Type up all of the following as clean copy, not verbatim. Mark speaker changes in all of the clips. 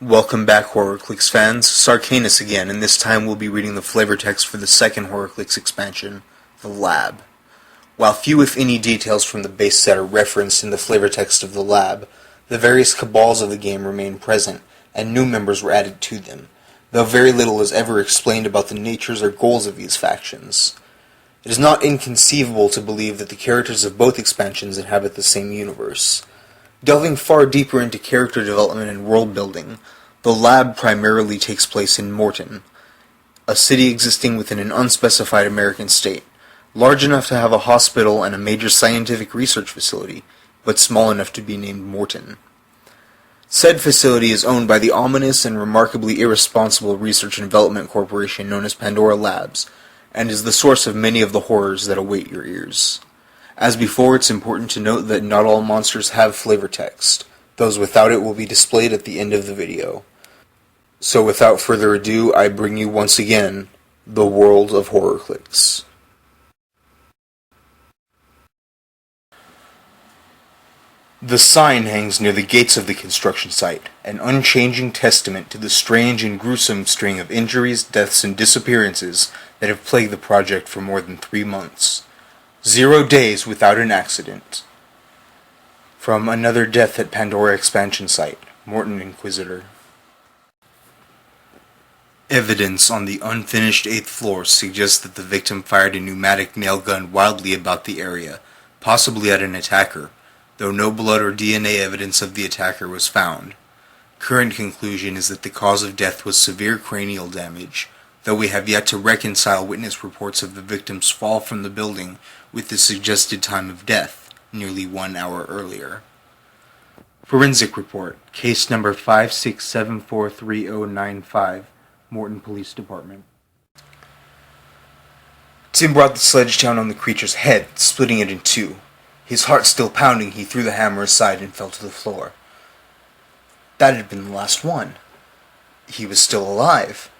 Speaker 1: Welcome back, HorrorClix fans. Sarcanis again, and this time we'll be reading the flavor text for the second HorrorClix expansion, The Lab. While few if any details from the base set are referenced in the flavor text of The Lab, the various cabals of the game remain present, and new members were added to them, though very little is ever explained about the natures or goals of these factions. It is not inconceivable to believe that the characters of both expansions inhabit the same universe. Delving far deeper into character development and world building, the lab primarily takes place in Morton, a city existing within an unspecified American state, large enough to have a hospital and a major scientific research facility, but small enough to be named Morton. Said facility is owned by the ominous and remarkably irresponsible research and development corporation known as Pandora Labs, and is the source of many of the horrors that await your ears. As before, it's important to note that not all monsters have flavor text. Those without it will be displayed at the end of the video. So without further ado, I bring you once again, the world of HorrorClix. The sign hangs near the gates of the construction site, an unchanging testament to the strange and gruesome string of injuries, deaths, and disappearances that have plagued the project for more than 3 months. 0 days without an accident. From Another Death at Pandora Expansion Site, Morton Inquisitor. Evidence on the unfinished 8th floor suggests that the victim fired a pneumatic nail gun wildly about the area, possibly at an attacker, though no blood or DNA evidence of the attacker was found. Current conclusion is that the cause of death was severe cranial damage, though we have yet to reconcile witness reports of the victim's fall from the building with the suggested time of death, nearly 1 hour earlier. Forensic Report, Case Number 56743095, Morton Police Department. Tim brought the sledge down on the creature's head, splitting it in two. His heart still pounding, he threw the hammer aside and fell to the floor. That had been the last one. He was still alive.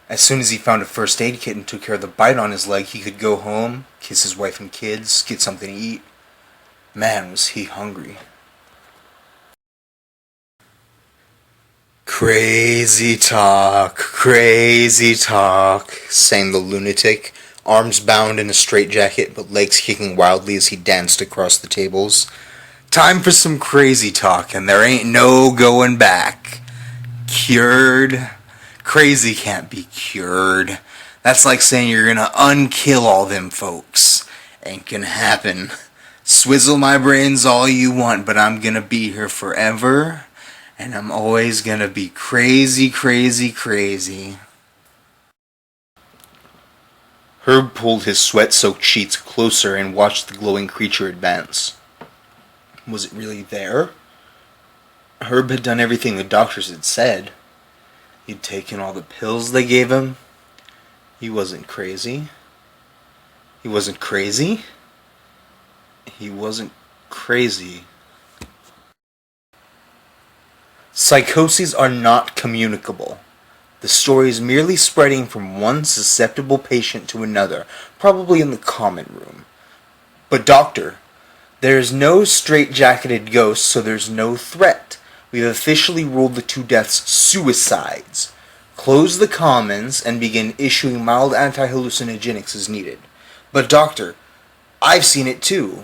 Speaker 1: As soon as he found a first aid kit and took care of the bite on his leg, he could go home, kiss his wife and kids, get something to eat. Man, was he hungry. Crazy talk, sang the lunatic, arms bound in a straitjacket but legs kicking wildly as he danced across the tables. Time for some crazy talk, and there ain't no going back. Cured? Crazy can't be cured. That's like saying you're gonna unkill all them folks. Ain't gonna happen. Swizzle my brains all you want, but I'm gonna be here forever, and I'm always gonna be crazy. Herb pulled his sweat-soaked sheets closer and watched the glowing creature advance. Was it really there? Herb had done everything the doctors had said. He'd taken all the pills they gave him. He wasn't crazy. He wasn't crazy? He wasn't crazy. Psychoses are not communicable. The story is merely spreading from one susceptible patient to another, probably in the common room. But doctor, there's no straight-jacketed ghost, so there's no threat. We've officially ruled the 2 deaths suicides. Close the commons and begin issuing mild anti-hallucinogenics as needed. But doctor, I've seen it too.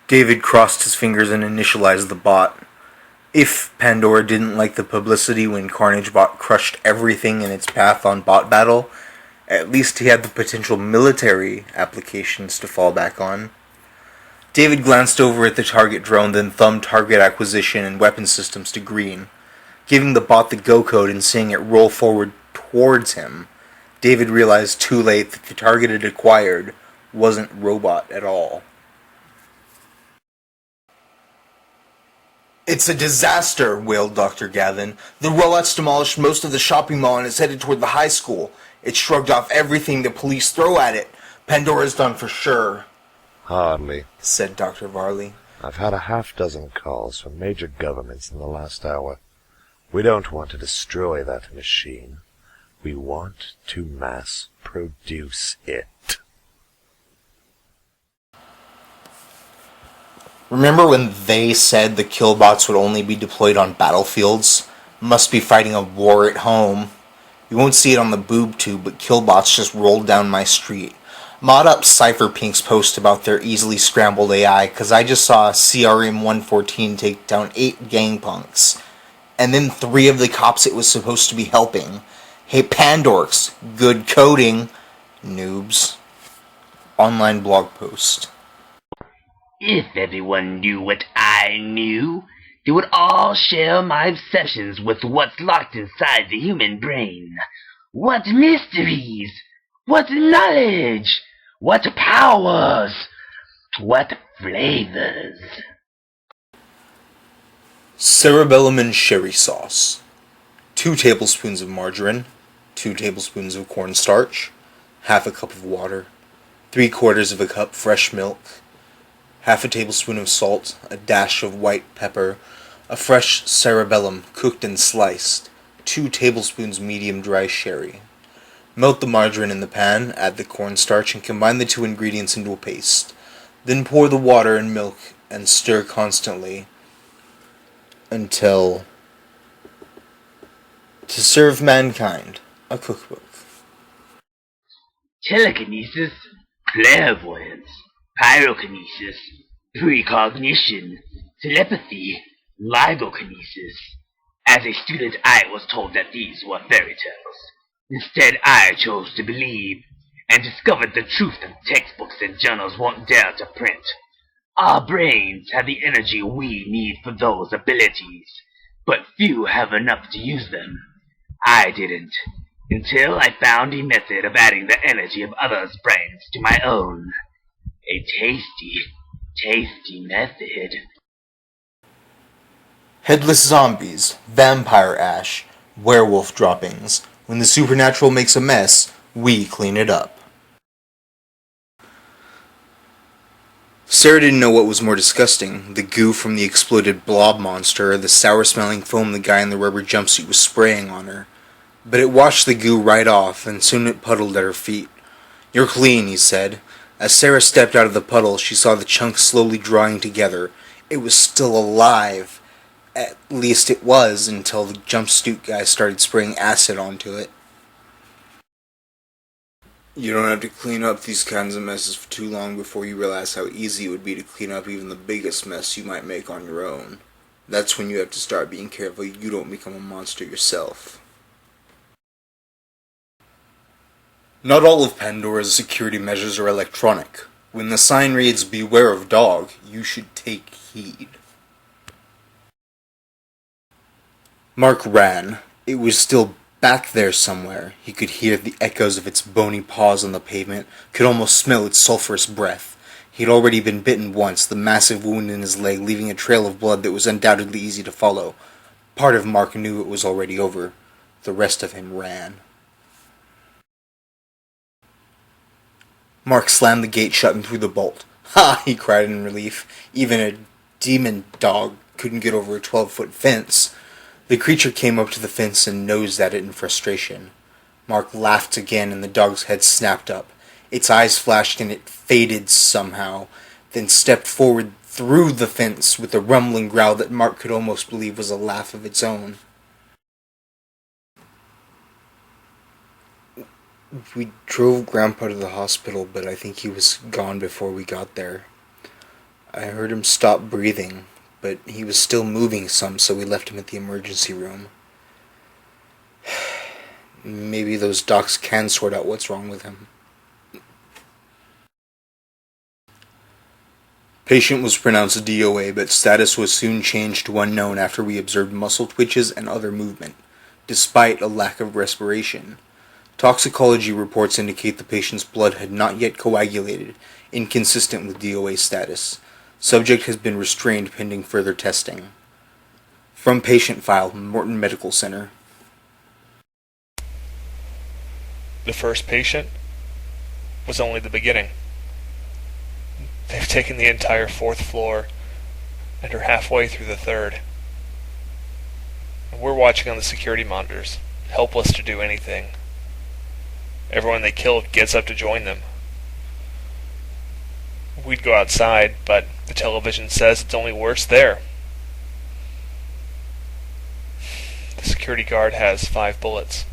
Speaker 1: David crossed his fingers and initialized the bot. If Pandora didn't like the publicity when Carnage Bot crushed everything in its path on Bot Battle, at least he had the potential military applications to fall back on. David glanced over at the target drone, then thumbed target acquisition and weapon systems to green. Giving the bot the go code and seeing it roll forward towards him, David realized too late that the target it acquired wasn't robot at all. It's a disaster, wailed Dr. Gavin. The rollouts demolished most of the shopping mall and is headed toward the high school. It shrugged off everything the police throw at it. Pandora's done for sure.
Speaker 2: Hardly,
Speaker 1: said Dr. Varley.
Speaker 2: I've had a half-dozen calls from major governments in the last hour. We don't want to destroy that machine. We want to mass produce it.
Speaker 1: Remember when they said the killbots would only be deployed on battlefields? Must be fighting a war at home. You won't see it on the boob tube, but killbots just rolled down my street. Mod up Cypherpink's post about their easily scrambled AI, cause I just saw CRM 114 take down 8 gangpunks. And then 3 of the cops it was supposed to be helping. Hey Pandorks, good coding, noobs. Online blog post.
Speaker 3: If everyone knew what I knew, they would all share my obsessions with what's locked inside the human brain. What mysteries! What knowledge! What powers! What flavors!
Speaker 1: Cerebellum and sherry sauce. 2 tablespoons of margarine, 2 tablespoons of cornstarch, half a cup of water, 3/4 of a cup fresh milk, half a tablespoon of salt, a dash of white pepper, a fresh cerebellum cooked and sliced, 2 tablespoons medium dry sherry. Melt the margarine in the pan, add the cornstarch, and combine the 2 ingredients into a paste. Then pour the water and milk and stir constantly until... To Serve Mankind, a cookbook.
Speaker 3: Telekinesis, clairvoyance, pyrokinesis, precognition, telepathy, ligokinesis. As a student, I was told that these were fairy tales. Instead, I chose to believe, and discovered the truth that textbooks and journals won't dare to print. Our brains have the energy we need for those abilities, but few have enough to use them. I didn't, until I found a method of adding the energy of others' brains to my own. A tasty, tasty method.
Speaker 1: Headless zombies, vampire ash, werewolf droppings. When the supernatural makes a mess, we clean it up. Sarah didn't know what was more disgusting, the goo from the exploded blob monster or the sour-smelling foam the guy in the rubber jumpsuit was spraying on her. But it washed the goo right off, and soon it puddled at her feet. "You're clean," he said. As Sarah stepped out of the puddle, she saw the chunks slowly drawing together. It was still alive. At least it was, until the jumpsuit guy started spraying acid onto it. You don't have to clean up these kinds of messes for too long before you realize how easy it would be to clean up even the biggest mess you might make on your own. That's when you have to start being careful you don't become a monster yourself. Not all of Pandora's security measures are electronic. When the sign reads, "Beware of dog," you should take heed. Mark ran. It was still back there somewhere. He could hear the echoes of its bony paws on the pavement, could almost smell its sulphurous breath. He'd already been bitten once, the massive wound in his leg leaving a trail of blood that was undoubtedly easy to follow. Part of Mark knew it was already over. The rest of him ran. Mark slammed the gate shut and threw the bolt. "Ha!" he cried in relief. Even a demon dog couldn't get over a 12-foot fence. The creature came up to the fence and nosed at it in frustration. Mark laughed again and the dog's head snapped up. Its eyes flashed and it faded somehow, then stepped forward through the fence with a rumbling growl that Mark could almost believe was a laugh of its own. We drove Grandpa to the hospital, but I think he was gone before we got there. I heard him stop breathing, but he was still moving some, so we left him at the emergency room. Maybe those docs can sort out what's wrong with him. Patient was pronounced DOA, but status was soon changed to unknown after we observed muscle twitches and other movement, despite a lack of respiration. Toxicology reports indicate the patient's blood had not yet coagulated, inconsistent with DOA status. Subject has been restrained pending further testing. From patient file, Morton Medical Center.
Speaker 4: The first patient was only the beginning. They've taken the entire 4th floor and are halfway through the 3rd. And we're watching on the security monitors, helpless to do anything. Everyone they killed gets up to join them. we'd go outside, but the television says it's only worse there. The security guard has 5 bullets,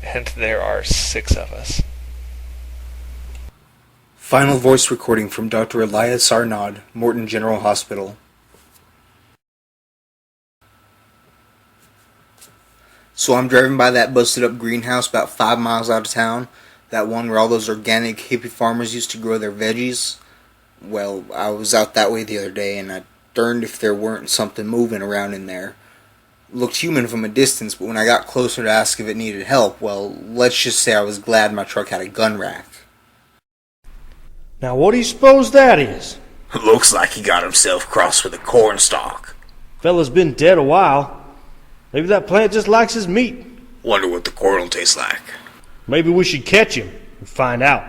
Speaker 4: and there are 6 of us.
Speaker 1: Final voice recording from Dr. Elias Arnaud, Morton General Hospital. So I'm driving by that busted up greenhouse about 5 miles out of town, that one where all those organic hippie farmers used to grow their veggies. Well, I was out that way the other day, and I darned if there weren't something moving around in there. Looked human from a distance, but when I got closer to ask if it needed help, well, let's just say I was glad my truck had a gun rack.
Speaker 5: Now what do you suppose that is?
Speaker 1: Looks like he got himself crossed with a cornstalk.
Speaker 5: Fella's been dead a while. Maybe that plant just likes his meat.
Speaker 1: Wonder what the corn will taste like.
Speaker 5: Maybe we should catch him and find out.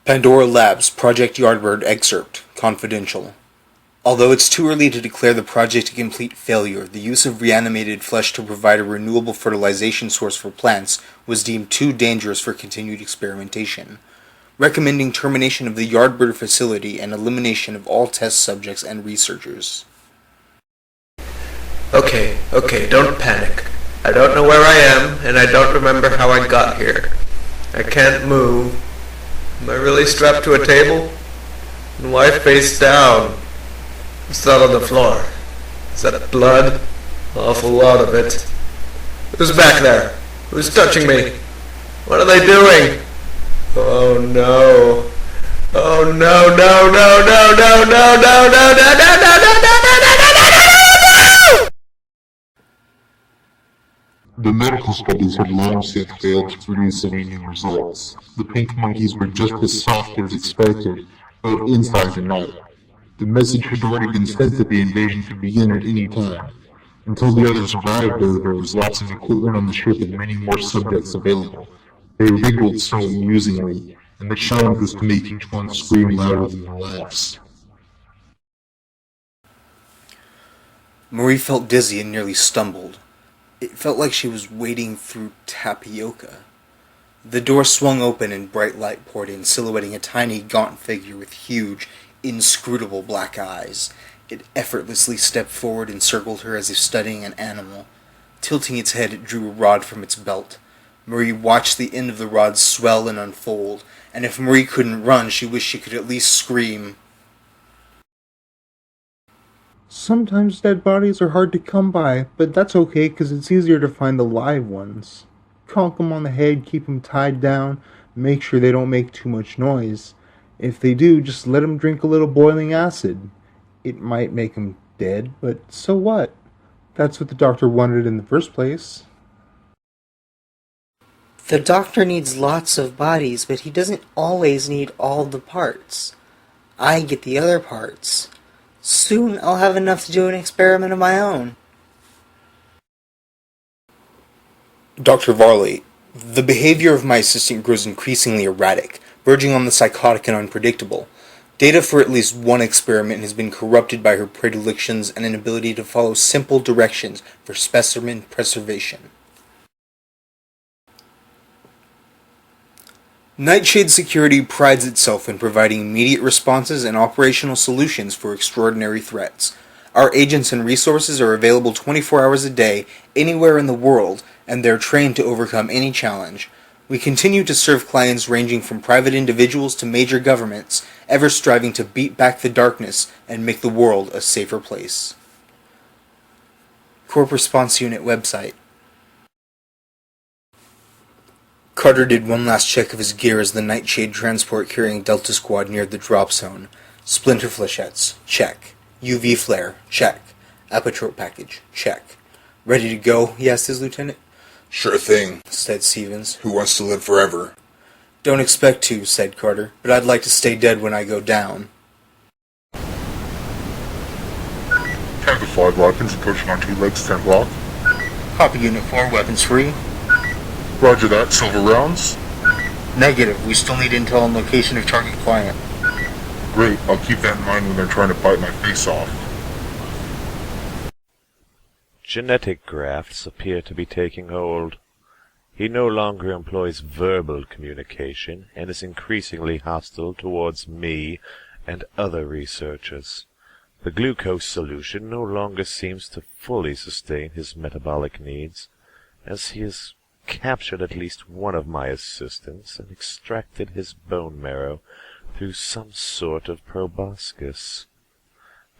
Speaker 1: Pandora Labs, Project Yardbird excerpt, confidential. Although it's too early to declare the project a complete failure, the use of reanimated flesh to provide a renewable fertilization source for plants was deemed too dangerous for continued experimentation, recommending termination of the Yardbird facility and elimination of all test subjects and researchers.
Speaker 6: Okay, don't panic. I don't know where I am, and I don't remember how I got here. I can't move. Am I really strapped to a table? And why face down? What's that on the floor? Is that blood? Awful lot of it. Who's back there? Who's touching me? What are they doing? Oh no. Oh no, no, no, no, no, no, no, no, no, no, no, no, no, no, no, no, no, no!
Speaker 7: The medical studies had long since failed to produce any new results. The pink monkeys were just as soft as expected, both inside and out. The message had already been sent that the invasion could begin at any time. Until the others arrived, though, there was lots of equipment on the ship and many more subjects available. They wriggled so amusingly, and the challenge was to make each one scream louder than the last.
Speaker 1: Marie felt dizzy and nearly stumbled. It felt like she was wading through tapioca. The door swung open and bright light poured in, silhouetting a tiny, gaunt figure with huge, inscrutable black eyes. It effortlessly stepped forward and circled her as if studying an animal. Tilting its head, it drew a rod from its belt. Marie watched the end of the rod swell and unfold, and if Marie couldn't run, she wished she could at least scream.
Speaker 8: Sometimes dead bodies are hard to come by, but that's okay because it's easier to find the live ones. Conk them on the head, keep them tied down, make sure they don't make too much noise. If they do, just let them drink a little boiling acid. It might make them dead, but so what? That's what the doctor wanted in the first place.
Speaker 9: The doctor needs lots of bodies, but he doesn't always need all the parts. I get the other parts. Soon I'll have enough to do an experiment of my own.
Speaker 1: Dr. Varley, the behavior of my assistant grows increasingly erratic, verging on the psychotic and unpredictable. Data for at least one experiment has been corrupted by her predilections and inability to follow simple directions for specimen preservation. Nightshade Security prides itself in providing immediate responses and operational solutions for extraordinary threats. Our agents and resources are available 24 hours a day, anywhere in the world, and they're trained to overcome any challenge. We continue to serve clients ranging from private individuals to major governments, ever striving to beat back the darkness and make the world a safer place. Corp Response Unit website. Carter did one last check of his gear as the Nightshade transport carrying Delta Squad neared the drop zone. Splinter flechettes, check. UV flare, check. Apotrope package, check. Ready to go? He asked his lieutenant.
Speaker 10: Sure thing,
Speaker 1: Said Stevens.
Speaker 10: Who wants to live forever?
Speaker 1: Don't expect to, said Carter, but I'd like to stay dead when I go down.
Speaker 7: Tango 5 weapons approaching on 2 legs, 10 block.
Speaker 1: Copy Unit 4, weapons free.
Speaker 7: Roger that, silver rounds.
Speaker 1: Negative, we still need intel on location of target client.
Speaker 7: Great, I'll keep that in mind when they're trying to bite my face off.
Speaker 2: Genetic grafts appear to be taking hold. He no longer employs verbal communication and is increasingly hostile towards me and other researchers. The glucose solution no longer seems to fully sustain his metabolic needs, as he has captured at least one of my assistants and extracted his bone marrow through some sort of proboscis.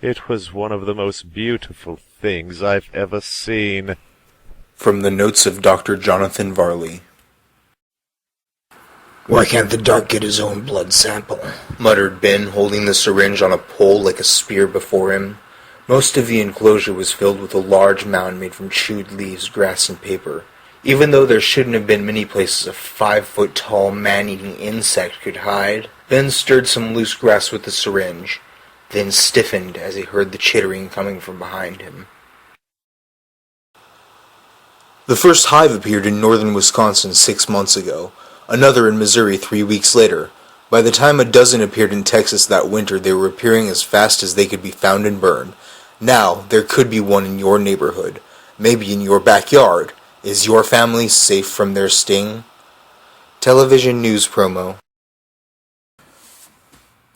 Speaker 2: It was one of the most beautiful things I've ever seen.
Speaker 1: From the notes of Dr. Jonathan Varley.
Speaker 11: Why can't the Dark get his own blood sample?
Speaker 1: Muttered Ben, holding the syringe on a pole like a spear before him. Most of the enclosure was filled with a large mound made from chewed leaves, grass, and paper. Even though there shouldn't have been many places a 5-foot-tall man-eating insect could hide, Ben stirred some loose grass with the syringe, then stiffened as he heard the chittering coming from behind him. The first hive appeared in northern Wisconsin 6 months ago, another in Missouri 3 weeks later. By the time a dozen appeared in Texas that winter, they were appearing as fast as they could be found and burned. Now, there could be one in your neighborhood, maybe in your backyard. Is your family safe from their sting? Television news promo.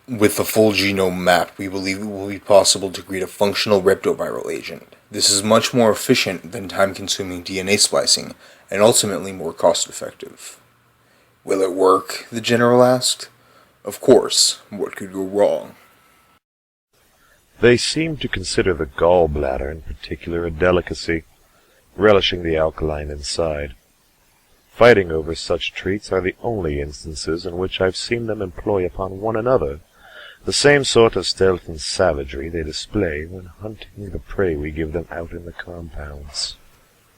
Speaker 1: With the full genome map, we believe it will be possible to create a functional retroviral agent. This is much more efficient than time-consuming DNA splicing, and ultimately more cost-effective. Will it work? The General asked. Of course. What could go wrong?
Speaker 2: They seem to consider the gallbladder in particular a delicacy, relishing the alkaline inside. Fighting over such treats are the only instances in which I've seen them employ upon one another the same sort of stealth and savagery they display when hunting the prey we give them out in the compounds.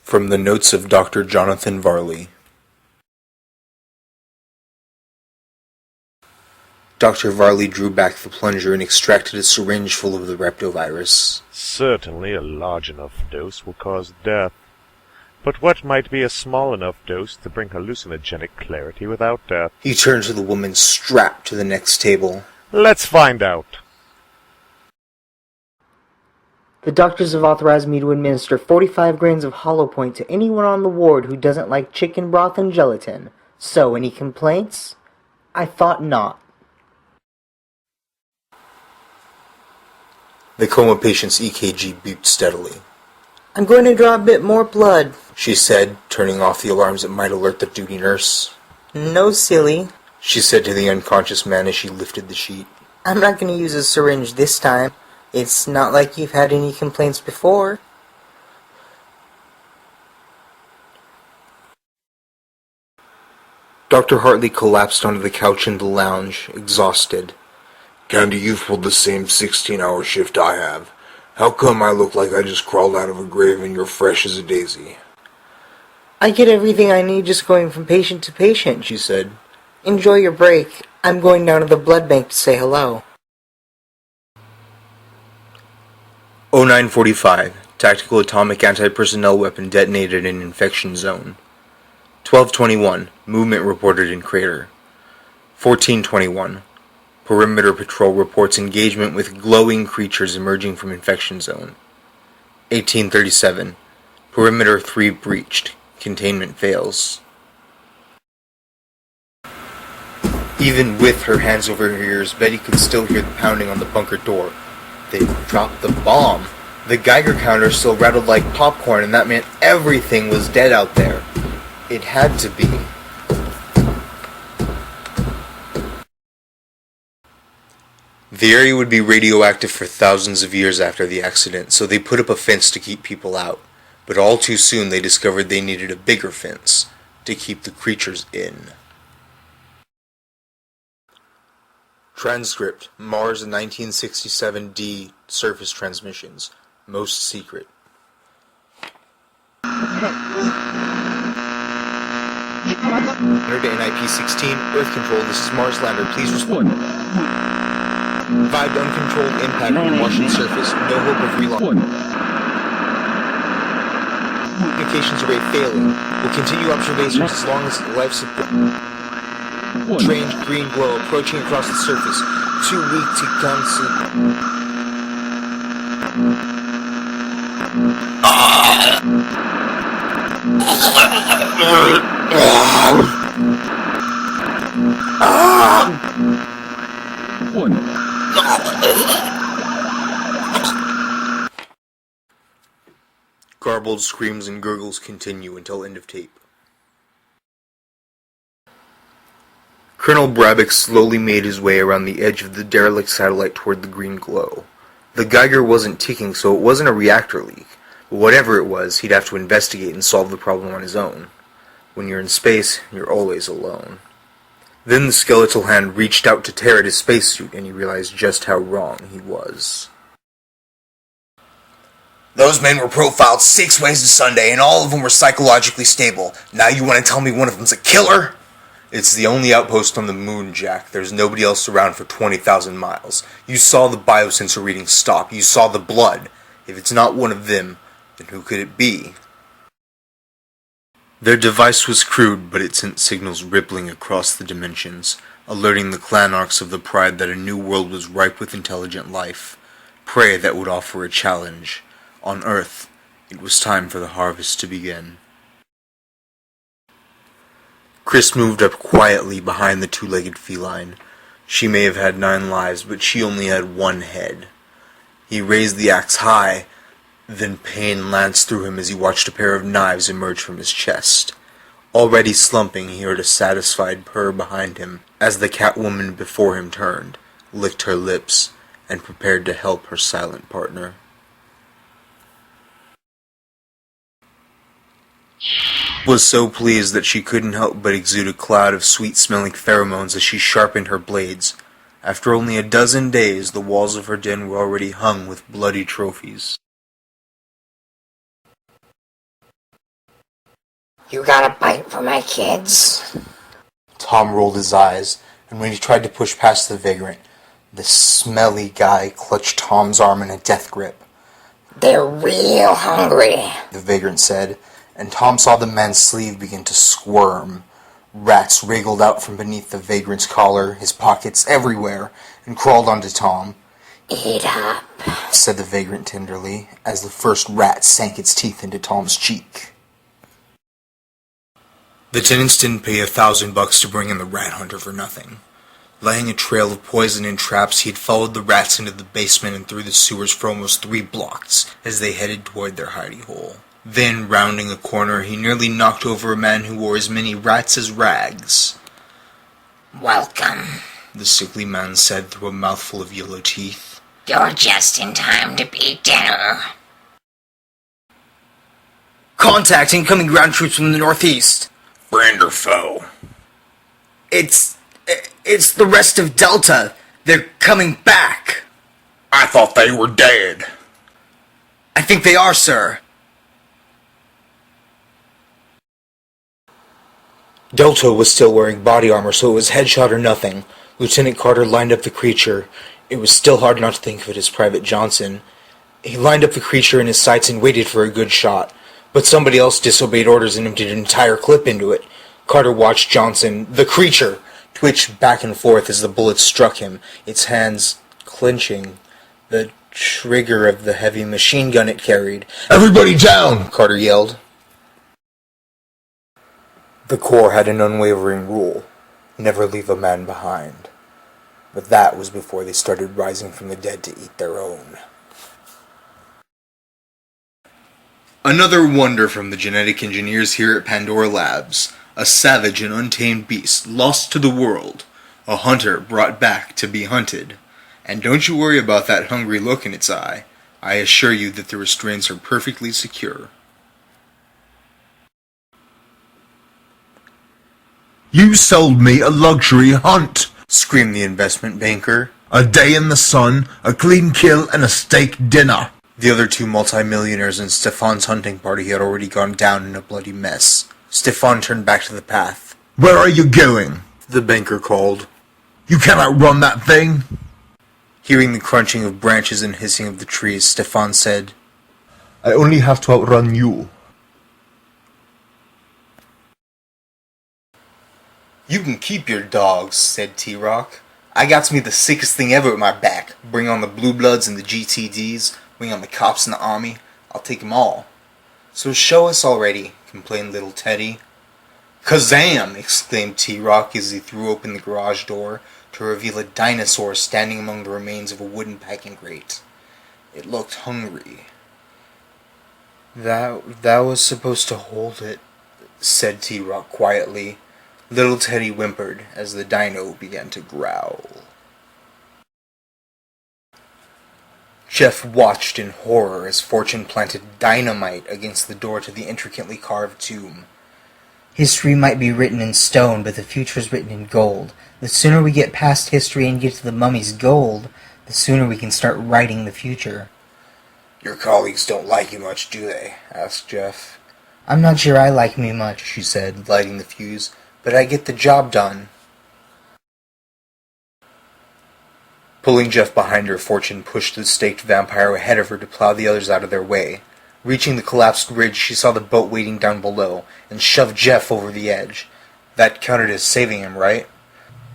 Speaker 1: From the notes of Dr. Jonathan Varley. Dr. Varley drew back the plunger and extracted a syringe full of the reptovirus.
Speaker 2: Certainly a large enough dose will cause death. But what might be a small enough dose to bring hallucinogenic clarity without death?
Speaker 1: He turned to the woman strapped to the next table.
Speaker 2: Let's find out.
Speaker 9: The doctors have authorized me to administer 45 grains of hollow point to anyone on the ward who doesn't like chicken broth and gelatin. So, any complaints? I thought not.
Speaker 1: The coma patient's EKG beeped steadily.
Speaker 9: I'm going to draw a bit more blood,
Speaker 1: she said, turning off the alarms that might alert the duty nurse.
Speaker 9: No, silly,
Speaker 1: she said to the unconscious man as she lifted the sheet.
Speaker 9: I'm not going to use a syringe this time. It's not like you've had any complaints before.
Speaker 1: Dr. Hartley collapsed onto the couch in the lounge, exhausted.
Speaker 10: Candy, you've pulled the same 16-hour shift I have. How come I look like I just crawled out of a grave and you're fresh as a daisy?
Speaker 9: I get everything I need just going from patient to patient, she said. Enjoy your break. I'm going down to the blood bank to say hello.
Speaker 1: 0945. Tactical atomic anti-personnel weapon detonated in infection zone. 1221. Movement reported in crater. 1421. Perimeter patrol reports engagement with glowing creatures emerging from infection zone. 1837. Perimeter 3 breached. Containment fails. Even with her hands over her ears, Betty could still hear the pounding on the bunker door. They dropped the bomb. The Geiger counter still rattled like popcorn, and that meant everything was dead out there. It had to be. The area would be radioactive for thousands of years after the accident, so they put up a fence to keep people out. But all too soon they discovered they needed a bigger fence to keep the creatures in. Transcript: Mars 1967D surface transmissions. Most secret. Under to NIP-16, Earth Control, this is Mars Lander, please respond. Vibed uncontrolled impact on Martian surface, no hope of relaunch. Communications array failing. Will continue observations as long as life support. Strange green glow approaching across the surface. Too weak to cancel. Garbled screams and gurgles continue until end of tape. Colonel Brabeck slowly made his way around the edge of the derelict satellite toward the green glow. The Geiger wasn't ticking, so it wasn't a reactor leak. But whatever it was, he'd have to investigate and solve the problem on his own. When you're in space, you're always alone. Then the skeletal hand reached out to tear at his spacesuit, and he realized just how wrong he was.
Speaker 11: Those men were profiled 6 ways to Sunday, and all of them were psychologically stable. Now you want to tell me one of them's a killer?
Speaker 1: It's the only outpost on the moon, Jack. There's nobody else around for 20,000 miles. You saw the biosensor reading stop. You saw the blood. If it's not one of them, then who could it be? Their device was crude, but it sent signals rippling across the dimensions, alerting the clanarchs of the Pride that a new world was ripe with intelligent life, prey that would offer a challenge. On Earth, it was time for the harvest to begin. Chris moved up quietly behind the two-legged feline. She may have had 9 lives, but she only had 1 head. He raised the axe high, then pain lanced through him as he watched a pair of knives emerge from his chest. Already slumping, he heard a satisfied purr behind him as the Catwoman before him turned, licked her lips, and prepared to help her silent partner. Was so pleased that she couldn't help but exude a cloud of sweet-smelling pheromones as she sharpened her blades. After only a dozen days, the walls of her den were already hung with bloody trophies.
Speaker 11: You got a bite for my kids?
Speaker 1: Tom rolled his eyes, and when he tried to push past the vagrant, the smelly guy clutched Tom's arm in a death grip.
Speaker 11: They're real hungry,
Speaker 1: the vagrant said, and Tom saw the man's sleeve begin to squirm. Rats wriggled out from beneath the vagrant's collar, his pockets everywhere, and crawled onto Tom.
Speaker 11: Eat up,
Speaker 1: said the vagrant tenderly, as the first rat sank its teeth into Tom's cheek. The tenants didn't pay $1,000 to bring in the rat hunter for nothing. Laying a trail of poison and traps, he had followed the rats into the basement and through the sewers for almost 3 blocks as they headed toward their hidey hole. Then, rounding a corner, he nearly knocked over a man who wore as many rats as rags.
Speaker 11: Welcome,
Speaker 1: the sickly man said through a mouthful of yellow teeth.
Speaker 11: You're just in time to beat dinner.
Speaker 9: Contact incoming ground troops from the northeast.
Speaker 10: Friend or foe?
Speaker 9: It's the rest of Delta. They're coming back.
Speaker 10: I thought they were dead.
Speaker 9: I think they are, sir.
Speaker 1: Delta was still wearing body armor, so it was headshot or nothing. Lieutenant Carter lined up the creature. It was still hard not to think of it as Private Johnson. He lined up the creature in his sights and waited for a good shot. But somebody else disobeyed orders and emptied an entire clip into it. Carter watched Johnson, the creature, twitch back and forth as the bullet struck him, its hands clenching the trigger of the heavy machine gun it carried.
Speaker 10: "Everybody down!"
Speaker 1: Carter yelled. The Corps had an unwavering rule: never leave a man behind. But that was before they started rising from the dead to eat their own. Another wonder from the genetic engineers here at Pandora Labs. A savage and untamed beast lost to the world. A hunter brought back to be hunted. And don't you worry about that hungry look in its eye. I assure you that the restraints are perfectly secure.
Speaker 10: "You sold me a luxury hunt!"
Speaker 1: screamed the investment banker.
Speaker 10: "A day in the sun, a clean kill, and a steak dinner."
Speaker 1: The other 2 multimillionaires in Stefan's hunting party had already gone down in a bloody mess. Stefan turned back to the path.
Speaker 10: "Where are you going?"
Speaker 1: the banker called.
Speaker 10: "You cannot run that thing."
Speaker 1: Hearing the crunching of branches and hissing of the trees, Stefan said,
Speaker 10: "I only have to outrun you."
Speaker 1: "You can keep your dogs," said T-Rock. "I got me the sickest thing ever at my back. Bring on the Blue Bloods and the GTDs. Bring on the cops and the army. I'll take 'em all." "So show us already," complained little Teddy. Kazam! Exclaimed T-Rock as he threw open the garage door to reveal a dinosaur standing among the remains of a wooden packing crate. It looked hungry. That was supposed to hold it, said T-Rock quietly. Little Teddy whimpered as the dino began to growl. Jeff watched in horror as Fortune planted dynamite against the door to the intricately carved tomb.
Speaker 9: History might be written in stone, but the future's written in gold. The sooner we get past history and get to the mummy's gold, the sooner we can start writing the future.
Speaker 1: Your colleagues don't like you much, do they? Asked Jeff.
Speaker 9: I'm not sure I like me much,
Speaker 1: She said, lighting the fuse, but I get the job done. Pulling Jeff behind her, Fortune pushed the staked vampire ahead of her to plow the others out of their way. Reaching the collapsed ridge, she saw the boat waiting down below, and shoved Jeff over the edge. That counted as saving him, right?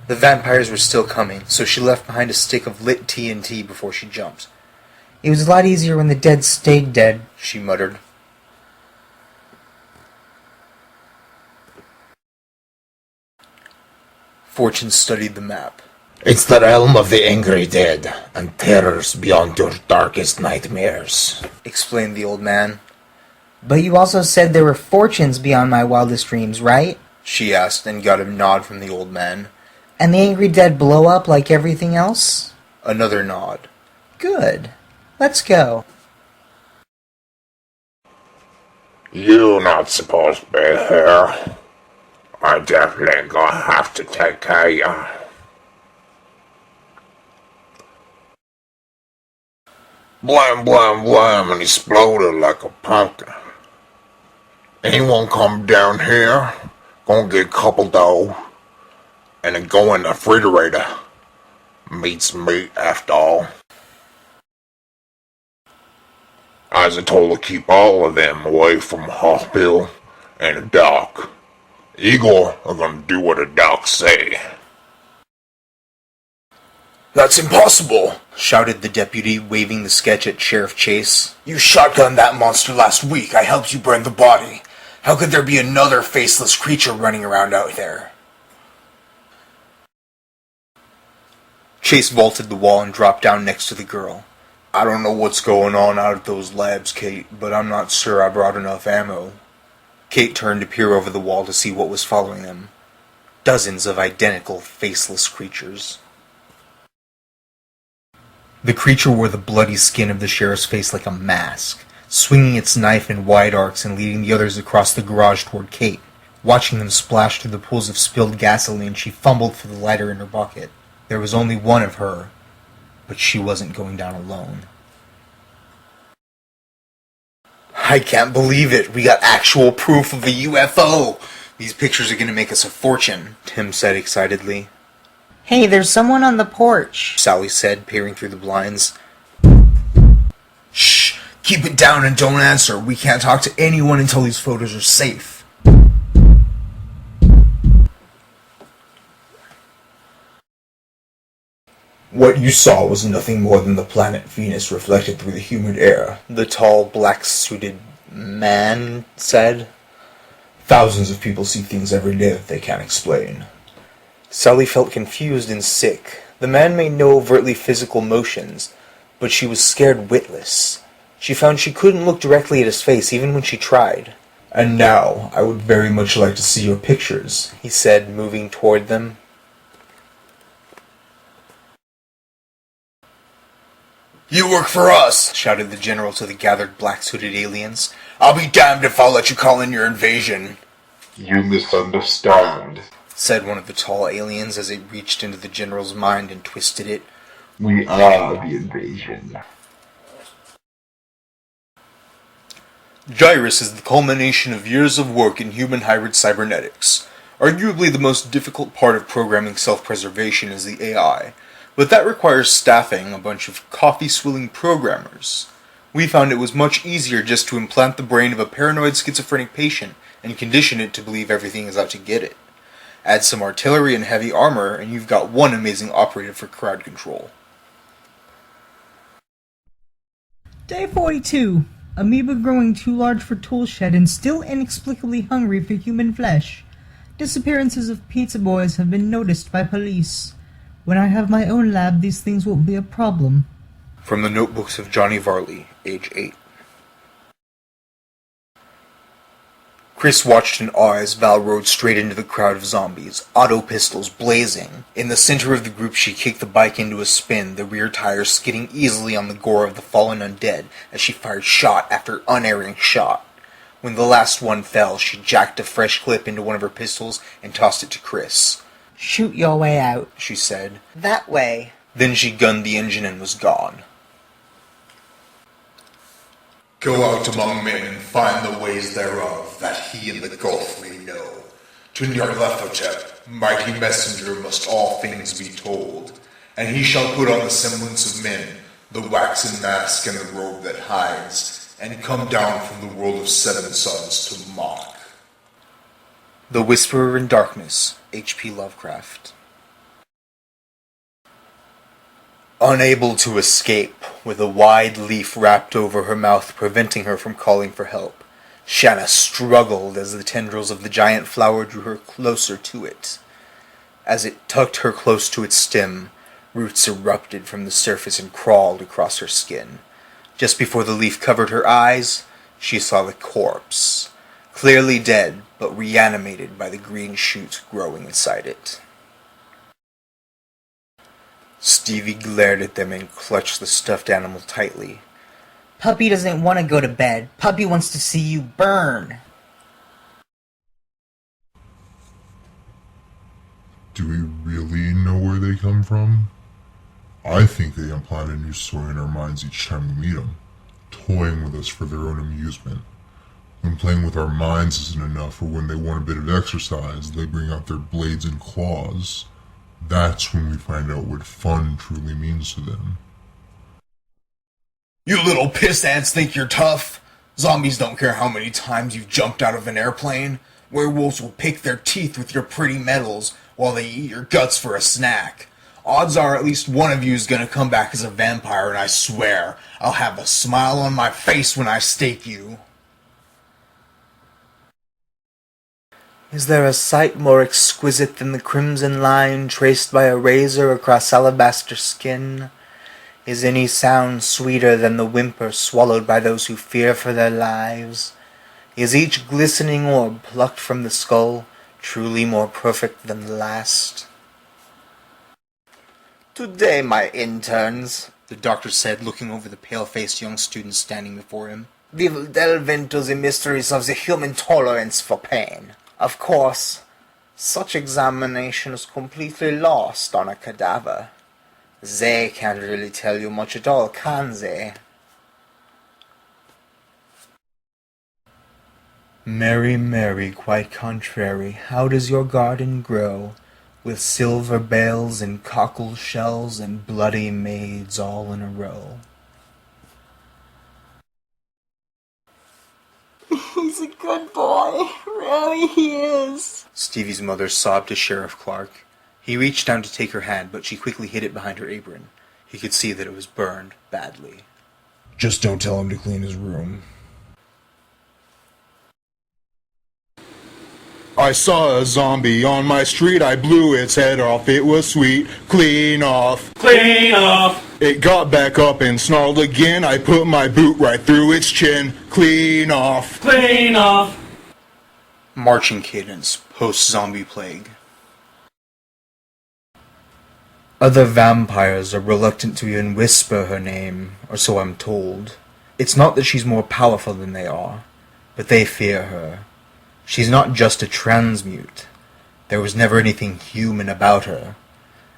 Speaker 1: The vampires were still coming, so she left behind a stick of lit TNT before she jumped.
Speaker 9: It was a lot easier when the dead stayed dead,
Speaker 1: she muttered. Fortune studied the map.
Speaker 10: It's the realm of the angry dead, and terrors beyond your darkest nightmares,
Speaker 1: explained the old man.
Speaker 9: But you also said there were fortunes beyond my wildest dreams, right?
Speaker 1: She asked, and got a nod from the old man.
Speaker 9: And the angry dead blow up like everything else?
Speaker 1: Another nod.
Speaker 9: Good. Let's go.
Speaker 10: You're not supposed to be here. I definitely gonna have to take care of you. Blam, blam, blam, and exploded like a pumpkin. Anyone come down here, gonna get coupled though, and then go in the refrigerator. Meat's meat after all. I was told to keep all of them away from the hospital and the dock. Igor are gonna do what the doc say.
Speaker 11: That's impossible,
Speaker 1: shouted the deputy, waving the sketch at Sheriff Chase.
Speaker 11: You shotgunned that monster last week. I helped you burn the body. How could there be another faceless creature running around out there?
Speaker 1: Chase vaulted the wall and dropped down next to the girl. I don't know what's going on out at those labs, Kate, but I'm not sure I brought enough ammo. Kate turned to peer over the wall to see what was following them. Dozens of identical, faceless creatures. The creature wore the bloody skin of the sheriff's face like a mask, swinging its knife in wide arcs and leading the others across the garage toward Kate. Watching them splash through the pools of spilled gasoline, she fumbled for the lighter in her bucket. There was only one of her, but she wasn't going down alone. I can't believe it! We got actual proof of a UFO! These pictures are going to make us a fortune, Tim said excitedly.
Speaker 9: Hey, there's someone on the porch,
Speaker 1: Sally said, peering through the blinds.
Speaker 11: Shh! Keep it down and don't answer. We can't talk to anyone until these photos are safe.
Speaker 10: What you saw was nothing more than the planet Venus reflected through the humid air,
Speaker 1: the tall, black-suited man said.
Speaker 10: Thousands of people see things every day that they can't explain.
Speaker 1: Sally felt confused and sick. The man made no overtly physical motions, but she was scared witless. She found she couldn't look directly at his face even when she tried.
Speaker 10: And now, I would very much like to see your pictures,
Speaker 1: he said, moving toward them.
Speaker 11: You work for us,
Speaker 1: shouted the general to the gathered black-suited aliens.
Speaker 11: I'll be damned if I'll let you call in your invasion.
Speaker 7: You misunderstand,
Speaker 1: said one of the tall aliens as it reached into the general's mind and twisted it.
Speaker 7: We are the invasion.
Speaker 1: Gyrus is the culmination of years of work in human hybrid cybernetics. Arguably the most difficult part of programming self-preservation is the AI, but that requires staffing a bunch of coffee-swilling programmers. We found it was much easier just to implant the brain of a paranoid schizophrenic patient and condition it to believe everything is out to get it. Add some artillery and heavy armor, and you've got one amazing operative for crowd control.
Speaker 12: Day 42. Amoeba growing too large for tool shed and still inexplicably hungry for human flesh. Disappearances of pizza boys have been noticed by police. When I have my own lab, these things won't be a problem.
Speaker 1: From the notebooks of Johnny Varley, age 8. Chris watched in awe as Val rode straight into the crowd of zombies, auto pistols blazing. In the center of the group, she kicked the bike into a spin, the rear tires skidding easily on the gore of the fallen undead as she fired shot after unerring shot. When the last one fell, she jacked a fresh clip into one of her pistols and tossed it to Chris.
Speaker 9: "Shoot your way out,"
Speaker 1: she said.
Speaker 9: "That way."
Speaker 1: Then she gunned the engine and was gone.
Speaker 10: Go out among men and find the ways thereof, that he in the gulf may know. To Nyarlathotep, mighty messenger, must all things be told. And he shall put on the semblance of men, the waxen mask and the robe that hides, and come down from the world of seven suns to mock.
Speaker 1: The Whisperer in Darkness, H.P. Lovecraft. Unable to escape, with a wide leaf wrapped over her mouth preventing her from calling for help, Shanna struggled as the tendrils of the giant flower drew her closer to it. As it tucked her close to its stem, roots erupted from the surface and crawled across her skin. Just before the leaf covered her eyes, she saw the corpse, clearly dead but reanimated by the green shoot growing inside it. Stevie glared at them and clutched the stuffed animal tightly.
Speaker 9: "Puppy doesn't want to go to bed. Puppy wants to see you burn."
Speaker 7: Do we really know where they come from? I think they implant a new story in our minds each time we meet them, toying with us for their own amusement. When playing with our minds isn't enough, or when they want a bit of exercise, they bring out their blades and claws. That's when we find out what fun truly means to them.
Speaker 11: You little piss ants think you're tough? Zombies don't care how many times you've jumped out of an airplane. Werewolves will pick their teeth with your pretty medals while they eat your guts for a snack. Odds are at least one of you is gonna come back as a vampire, and I swear, I'll have a smile on my face when I stake you.
Speaker 1: Is there a sight more exquisite than the crimson line traced by a razor across alabaster skin? Is any sound sweeter than the whimper swallowed by those who fear for their lives? Is each glistening orb plucked from the skull truly more perfect than the last? "Today, my interns," the doctor said, looking over the pale-faced young students standing before him, "we will delve into the mysteries of the human tolerance for pain. Of course, such examination is completely lost on a cadaver. They can't really tell you much at all, can they?" "Mary, Mary, quite contrary, how does your garden grow, with silver bales and cockle shells and bloody maids all in a row?"
Speaker 9: "He's a good boy. Really, he is."
Speaker 1: Stevie's mother sobbed to Sheriff Clark. He reached down to take her hand, but she quickly hid it behind her apron. He could see that it was burned badly.
Speaker 10: Just don't tell him to clean his room.
Speaker 8: I saw a zombie on my street, I blew its head off, it was sweet, clean off.
Speaker 5: Clean off!
Speaker 8: It got back up and snarled again, I put my boot right through its chin, clean off.
Speaker 5: Clean off!
Speaker 1: Marching cadence, post-zombie plague. Other vampires are reluctant to even whisper her name, or so I'm told. It's not that she's more powerful than they are, but they fear her. She's not just a transmute. There was never anything human about her.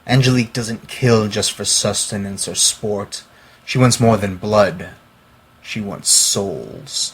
Speaker 1: Angelique doesn't kill just for sustenance or sport. She wants more than blood. She wants souls.